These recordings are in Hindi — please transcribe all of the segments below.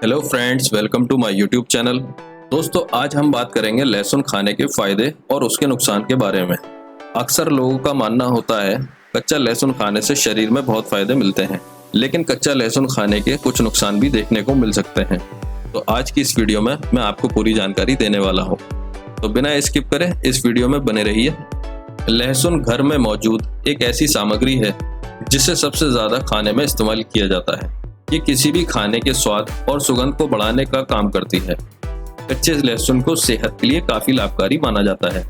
Hello friends, welcome to my YouTube channel. दोस्तों, आज हम बात करेंगे लहसुन खाने के फायदे और उसके नुकसान के बारे में। अक्सर लोगों का मानना होता है कच्चा लहसुन खाने से शरीर में बहुत फायदे मिलते हैं, लेकिन कच्चा लहसुन खाने के कुछ नुकसान भी देखने को मिल सकते हैं। तो आज की इस वीडियो में मैं आपको पूरी जानकारी देने वाला हूँ, तो बिना स्किप करे इस वीडियो में बने रहिए। लहसुन घर में मौजूद एक ऐसी सामग्री है जिसे सबसे ज्यादा खाने में इस्तेमाल किया जाता है। ये किसी भी खाने के स्वाद और सुगंध को बढ़ाने का काम करती है। कच्चे लहसुन को सेहत के लिए काफी लाभकारी माना जाता है।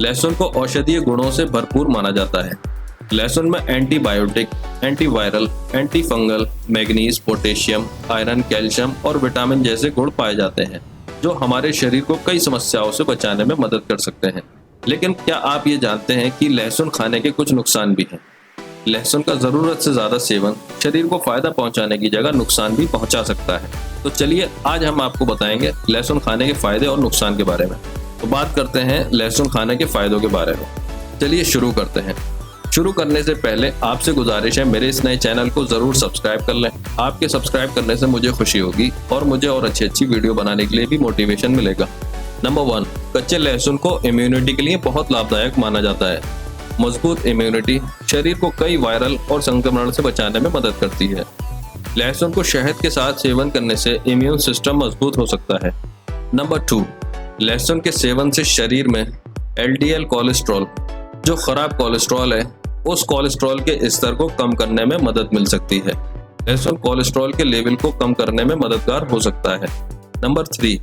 लहसुन को औषधीय गुणों से भरपूर माना जाता है। लहसुन में antibiotic, antiviral, anti fungal, manganese, potassium, iron, calcium और विटामिन जैसे गुण पाए जाते हैं, जो हमारे शरीर को कई समस्याओं से बचाने में मदद कर सकते हैं। लेकिन क्या आप ये जानते हैं कि लहसुन खाने के कुछ नुकसान भी हैं? लहसुन का जरूरत से ज्यादा सेवन शरीर को फायदा पहुंचाने की जगह नुकसान भी पहुंचा सकता है। तो चलिए आज हम आपको बताएंगे लहसुन खाने के फायदे और नुकसान के बारे में। तो बात करते हैं लहसुन खाने के फायदों के बारे में। चलिए शुरू करते हैं। शुरू करने से पहले आपसे गुजारिश है, मेरे इस नए चैनल को जरूर सब्सक्राइब कर लें। आपके सब्सक्राइब करने से मुझे खुशी होगी और मुझे और अच्छी वीडियो बनाने के लिए भी मोटिवेशन मिलेगा। नंबर 1, कच्चे लहसुन को इम्यूनिटी के लिए बहुत लाभदायक माना जाता है। मजबूत इम्यूनिटी शरीर को कई वायरल और संक्रमण से बचाने में मदद करती है। लहसुन को शहद के साथ सेवन करने से इम्यून सिस्टम मजबूत हो सकता है। नंबर 2, लहसुन के सेवन से शरीर में एलडीएल कोलेस्ट्रॉल, जो खराब कोलेस्ट्रॉल है, उस कोलेस्ट्रॉल के स्तर को कम करने में मदद मिल सकती है। लहसुन कोलेस्ट्रॉल के लेवल को कम करने में मददगार हो सकता है। नंबर 3,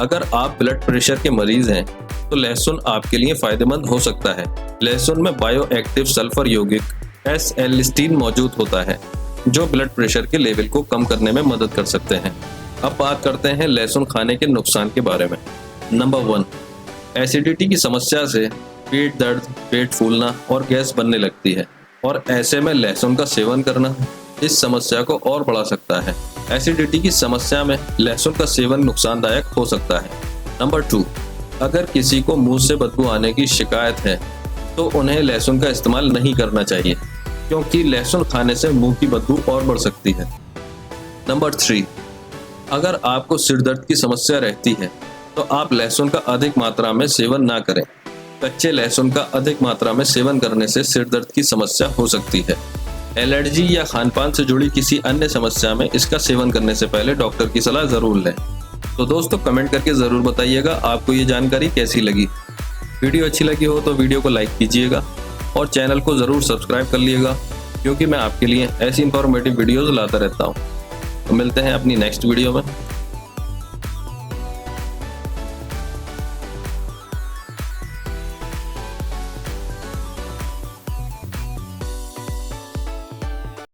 अगर आप ब्लड प्रेशर के मरीज हैं तो लहसुन आपके लिए फायदेमंद हो सकता है। लहसुन में बायो एक्टिव सल्फर यौगिक एस-एलिस्टीन मौजूद होता है, जो ब्लड प्रेशर के लेवल को कम करने में मदद कर सकते हैं। अब बात करते हैं लहसुन खाने के नुकसान के बारे में। नंबर 1, एसिडिटी की समस्या से पेट दर्द, पेट फूलना और गैस बनने लगती है, और ऐसे में लहसुन का सेवन करना इस समस्या को और बढ़ा सकता है। एसिडिटी की समस्या में लहसुन का सेवन नुकसानदायक हो सकता है। नंबर 2, अगर किसी को मुंह से बदबू आने की शिकायत है तो उन्हें लहसुन का इस्तेमाल नहीं करना चाहिए, क्योंकि लहसुन खाने से मुंह की बदबू और बढ़ सकती है। नंबर 3, अगर आपको सिर दर्द की समस्या रहती है तो आप लहसुन का अधिक मात्रा में सेवन ना करें। कच्चे लहसुन का अधिक मात्रा में सेवन करने से सिर दर्द की समस्या हो सकती है। एलर्जी या खानपान से जुड़ी किसी अन्य समस्या में इसका सेवन करने से पहले डॉक्टर की सलाह जरूर लें। तो दोस्तों, कमेंट करके ज़रूर बताइएगा आपको ये जानकारी कैसी लगी। वीडियो अच्छी लगी हो तो वीडियो को लाइक कीजिएगा और चैनल को ज़रूर सब्सक्राइब कर लीजिएगा, क्योंकि मैं आपके लिए ऐसी इंफॉर्मेटिव वीडियोज़ लाता रहता हूँ। तो मिलते हैं अपनी नेक्स्ट वीडियो में।